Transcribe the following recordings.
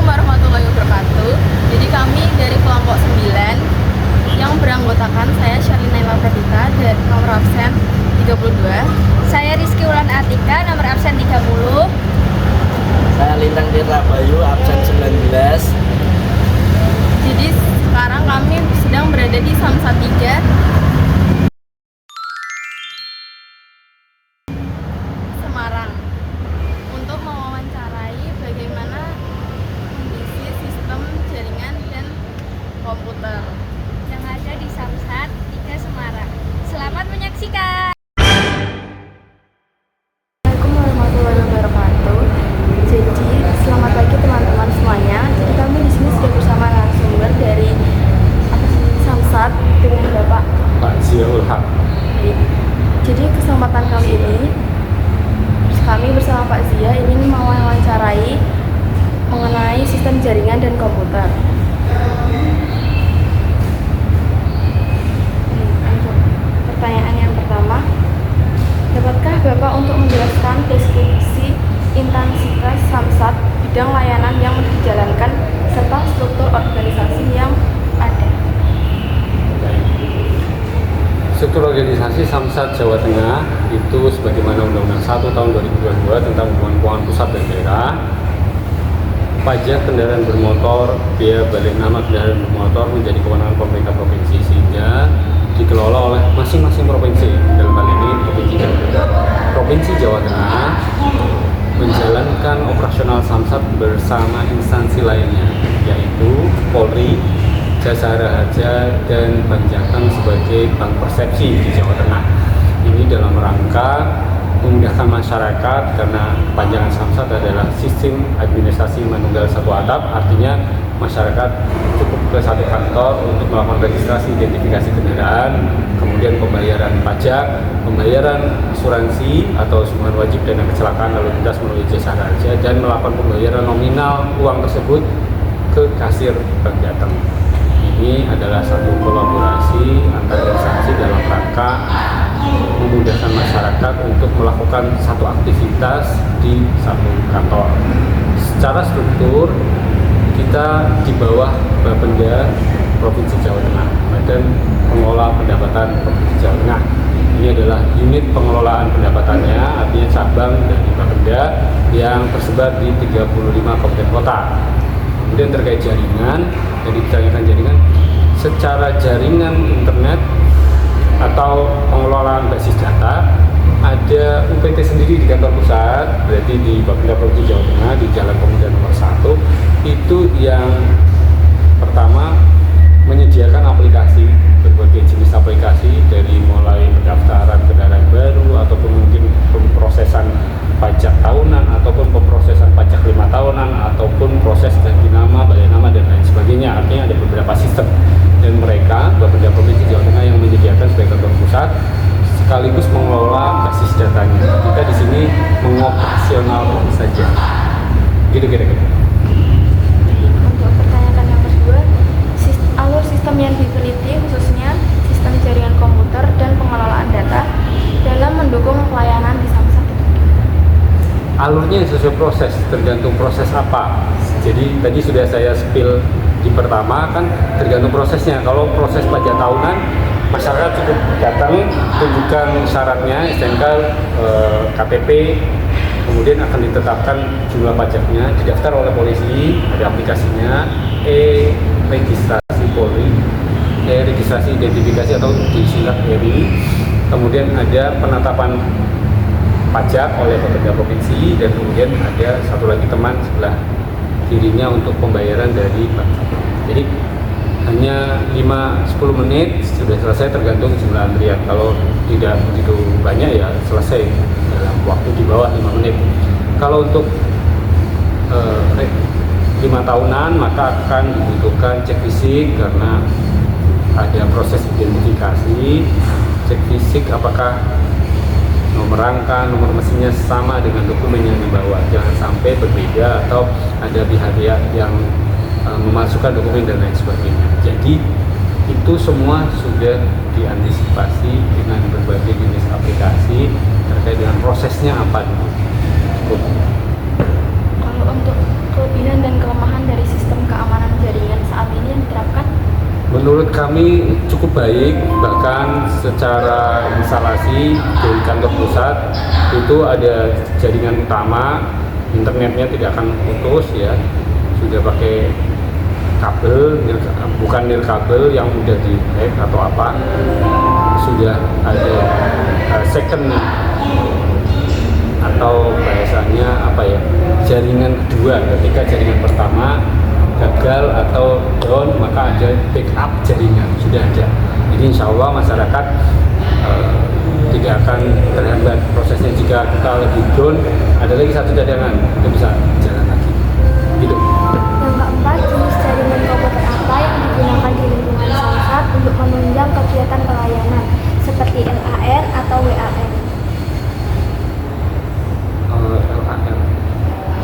warahmatullahi wabarakatuh. Jadi kami dari kelompok 9 yang beranggotakan saya Shalina Naila Pradita dari nomor absen 32. Saya Rizky Wulan Atika, nomor absen 30. Saya Lintang Tirta Bayu, absen 19. Jadi sekarang kami sedang berada di Samsat 3 Semarang untuk mewawancarai bagaimana kondisi sistem jaringan dan komputer Yang ada di Samsat 3 Semarang. Selamat menyaksikan. Assalamualaikum warahmatullahi wabarakatuh. Jadi selamat pagi teman-teman semuanya. Jadi kami di sini sudah bersama narasumber dari Samsat dengan Pak Ziaul Haq. Jadi kesempatan kali ini kami bersama Pak Zia ingin mewawancarai mengenai sistem jaringan dan komputer. Untuk pertanyaan yang pertama, dapatkah Bapak untuk menjelaskan deskripsi intensitas Samsat, bidang layanan yang dijalankan, serta struktur organisasi yang ada? Struktur organisasi Samsat Jawa Tengah itu sebagaimana Undang-Undang 1 tahun 2022 tentang hubungan keuangan pusat dan daerah, pajak kendaraan bermotor, biaya balik nama kendaraan bermotor menjadi kewenangan pemerintah provinsi sehingga dikelola oleh masing-masing provinsi. Dalam hal ini Provinsi Jawa Tengah menjalankan operasional Samsat bersama instansi lainnya yaitu Polri, Jasara Harja, dan Bank Jateng sebagai bank persepsi di Jawa Tengah. Ini dalam rangka memudahkan masyarakat karena panjangan Samsat adalah sistem administrasi manunggal satu atap, artinya masyarakat cukup ke satu kantor untuk melakukan registrasi identifikasi kendaraan, kemudian pembayaran pajak, pembayaran asuransi atau sumbangan wajib dana kecelakaan lalu lintas melalui Jasara Harja, dan melakukan pembayaran nominal uang tersebut ke kasir Bank Jateng. Ini adalah satu kolaborasi antar instansi dalam rangka memudahkan masyarakat untuk melakukan satu aktivitas di satu kantor. Secara struktur, kita di bawah Bapenda Provinsi Jawa Tengah, Badan Pengelola Pendapatan Provinsi Jawa Tengah. Ini adalah unit pengelolaan pendapatannya, artinya cabang dari Bapenda yang tersebar di 35 kabupaten kota. Kemudian terkait jaringan, jadi ditanyakan jaringan, secara jaringan internet atau pengelolaan basis data, ada UPT sendiri di kantor pusat, berarti di Bapenda Provinsi Jawa Tengah di Jalan Pemuda nomor 1. Itu yang pertama menyediakan aplikasi, berbagai jenis aplikasi dari mulai pendaftaran kendaraan baru ataupun mungkin pemrosesan pajak tahunan ataupun pemrosesan pajak 5 tahunan ataupun proses ganti nama, balik nama, dan lain sebagainya. Artinya ada beberapa sistem, dan mereka Bapenda Provinsi Jawa Tengah yang menyediakan sebagai kantor pusat sekaligus mengelola basis datanya. Kita di sini mengoperasionalkan saja. Gitu kira-kira. Untuk pertanyaan yang kedua, alur sistem yang diteliti khususnya sistem jaringan komputer dan pengelolaan data dalam mendukung pelayanan di Samsat. Alurnya sesuai proses, tergantung proses apa. Jadi tadi sudah saya spill di pertama, kan tergantung prosesnya. Kalau proses pajak tahunan, masyarakat cukup datang, tunjukkan syaratnya, STNK, KTP, kemudian akan ditetapkan jumlah pajaknya, didaftar oleh polisi, ada aplikasinya, registrasi Polri, registrasi identifikasi atau disingkat RI, kemudian ada penetapan pajak oleh pemerintah provinsi, dan kemudian ada satu lagi teman sebelah kirinya untuk pembayaran dari bank. Jadi hanya 5-10 menit sudah selesai, tergantung jumlah antrian. Kalau tidak begitu banyak ya selesai dalam waktu di bawah 5 menit. Kalau untuk 5 tahunan maka akan dibutuhkan cek fisik karena ada proses identifikasi, cek fisik apakah nomor rangka, nomor mesinnya sama dengan dokumen yang dibawa, jangan sampai berbeda atau ada pihak-pihak yang memasukkan dokumen dan lain sebagainya. Jadi itu semua sudah diantisipasi dengan berbagai jenis aplikasi terkait dengan prosesnya apa dulu. Kalau untuk kelebihan dan kelemahan dari Menurut kami cukup baik, bahkan secara instalasi di kantor pusat itu ada jaringan utama, internetnya tidak akan putus ya, sudah pakai kabel, bukan nirkabel yang udah di hack atau apa, sudah ada second atau bahasanya apa ya, jaringan kedua. Ketika jaringan pertama gagal atau down, maka ada backup jaringan, sudah ada. Jadi insya Allah masyarakat tidak akan terhambat prosesnya. Jika kita lagi down, ada lagi satu cadangan, kita bisa jalan lagi gitu. Yang keempat, jenis jaringan komputer apa yang digunakan di lingkungan Samsat untuk menunjang kegiatan pelayanan seperti LAN atau WAN? LAN,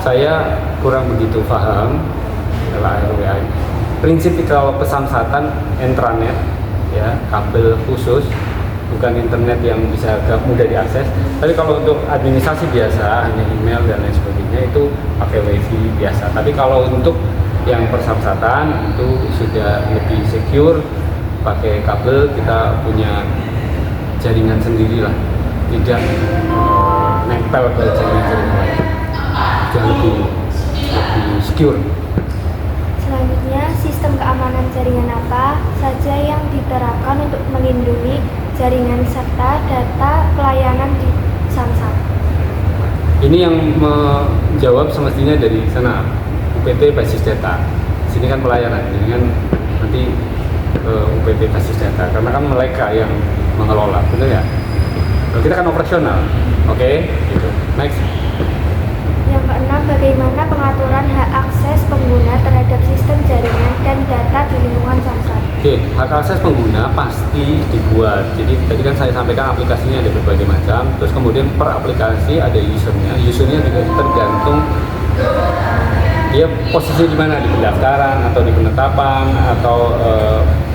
saya kurang begitu paham LAN WAN. Prinsip kalau pesamsatan intranet ya, kabel khusus, bukan internet yang bisa mudah diakses. Tapi kalau untuk administrasi biasa, hanya email dan lain sebagainya, itu pakai wifi biasa. Tapi kalau untuk yang persamsatan itu sudah lebih secure, pakai kabel, kita punya jaringan sendiri lah, tidak nempel ke jaringan lain, sudah lebih secure. Selanjutnya, sistem keamanan jaringan apa saja yang diterapkan untuk melindungi jaringan serta data pelayanan di Samsat? Ini yang menjawab semestinya dari sana, UPT basis data. Sini kan pelayanan, jadi kan nanti UPT basis data, karena kan mereka yang mengelola, benar ya? Kalau kita kan operasional, oke? Gitu. Next. Yang keenam, bagaimana pengaturan hak akses pengguna terhadap sistem jaringan dan data di lingkungan Samsat? Oke, hak akses pengguna pasti dibuat. Jadi tadi kan saya sampaikan aplikasinya ada berbagai macam. Terus kemudian per aplikasi ada usernya. Usernya juga tergantung dia posisi di mana, di pendaftaran atau di penetapan atau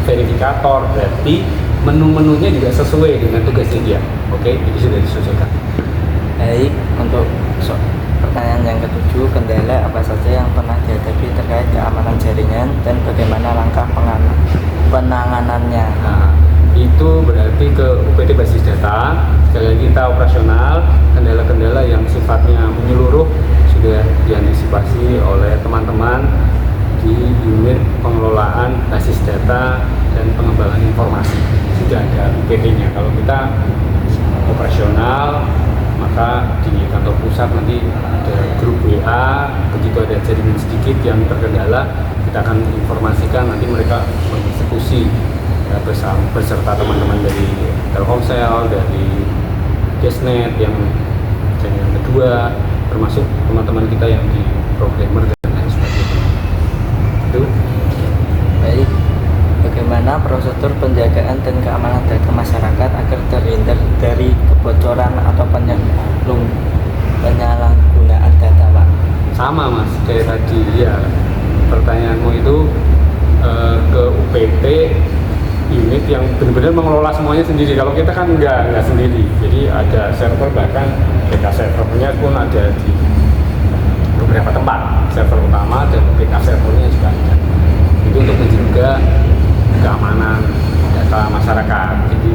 verifikator. Berarti menu-menunya juga sesuai dengan tugasnya dia. Oke, jadi sudah disesuaikan. Baik, untuk pertanyaan yang ketujuh, kendala apa saja yang pernah dihadapi terkait keamanan jaringan dan bagaimana langkah penanganannya? Nah, itu berarti ke UPT basis data. Sekali lagi kita operasional, kendala-kendala yang sifatnya menyeluruh sudah diantisipasi oleh teman-teman di unit pengelolaan basis data dan pengembangan informasi. Sudah ada UPT-nya. Kalau kita operasional, maka di kantor pusat nanti ada grup WA, begitu ada jaringan sedikit yang terkendala, kita akan informasikan, nanti mereka mengeksekusi ya, beserta teman-teman dari Telkomsel, dari Desnet yang jaringan kedua, termasuk teman-teman kita yang di programmer dan lain sebagainya. Itu. Baik, bagaimana prosedur penjagaan dan keamanan data masyarakat agar terhindar dari kebocoran atau penyalahgunaan data, Pak? Sama Mas, kayak tadi ya, pertanyaanmu itu ke UPT unit yang benar-benar mengelola semuanya sendiri. Kalau kita kan nggak sendiri, jadi ada server, bahkan backup servernya pun ada di beberapa tempat, server utama dan backup servernya juga ada. Itu untuk menjaga keamanan data masyarakat. Jadi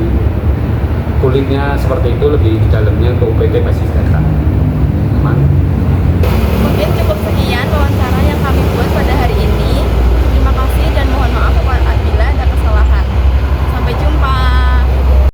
kulitnya seperti itu, lebih di dalamnya ke UPT basis